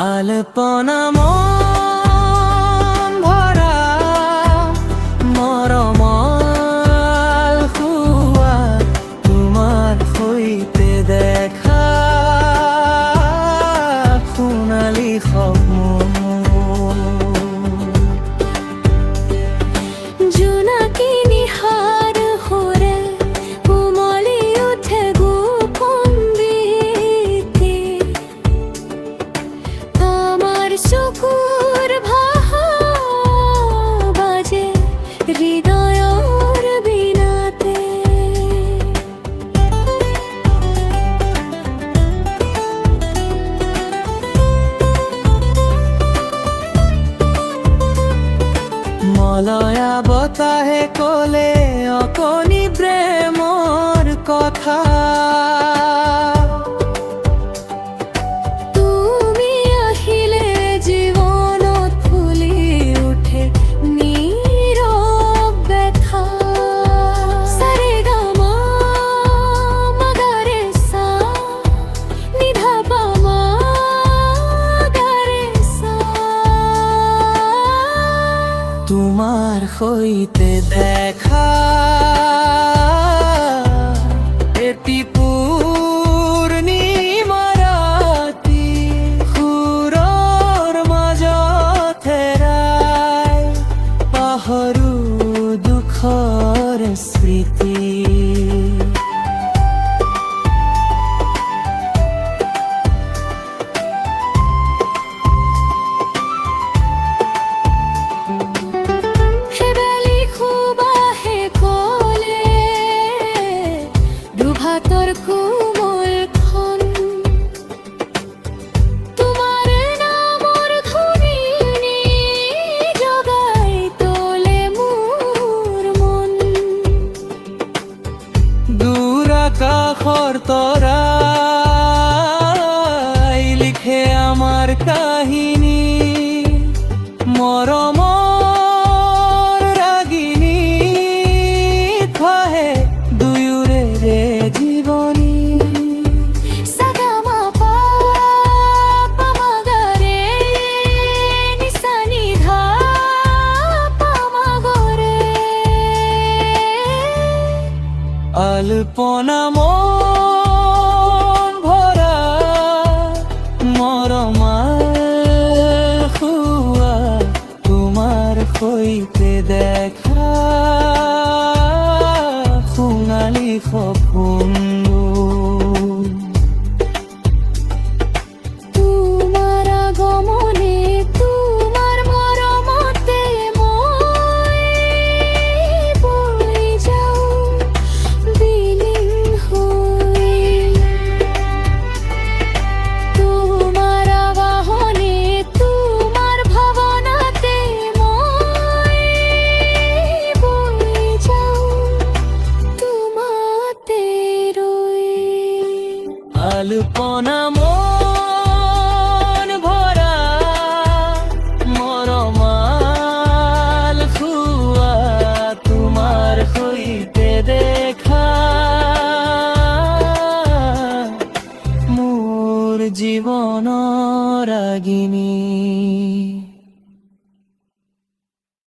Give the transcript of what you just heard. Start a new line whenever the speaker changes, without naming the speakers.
আলপনা মন ভরা মৰমৰ খুৱা তোমাৰ সৈতে দেখা সোণালী সপোন
জোনাকি নিশাৰ সুৰে কোমলি উঠে গোপন গীতে আমার চকুৰ ভাষা বাজে হৃদয়ৰ বিনাতে
মলয়া বতাহে কলে অকণি প্ৰেমৰ কথা
তুমি আহিলে জীৱনত ফুলি উঠে নীৰৱ ব্যথা সাৰেগামা মাগাৰেসা নিধাপামা গাৰেসা
তোমাৰ সৈতে দেখা এটি পূৰ্ণিমা ৰাতি সুৰৰ মাজত হেৰাই পাহৰো দুখৰ স্মৃতি
হেবেলি খুবাহে কলে দুভাতৰ কোমলখন তোমাৰ নামৰ ধুনী জগাই তোলে মোৰ মন
দূৰ আকাশৰ তৰাই লিখে আমাৰ কাহিনী মৰমৰ ৰাগিনী থহে দুয়োৰে জীৱনী
সাগামাপা পামাগাৰে নিসা নিধা পামাগৰে
আলপনা মন ভৰা মৰমৰ খুৱা তোমাৰ সৈতে দেখা সোণালী সপোন
তোমাৰ আগমনে তোমাৰ মৰমতে মই বৈ যাওঁ বিলীন হৈ তোমাৰ আবাহনে তোমাৰ ভাৱনাতে মই বৈ যাওঁ তোমাতে ৰৈ
আলপনা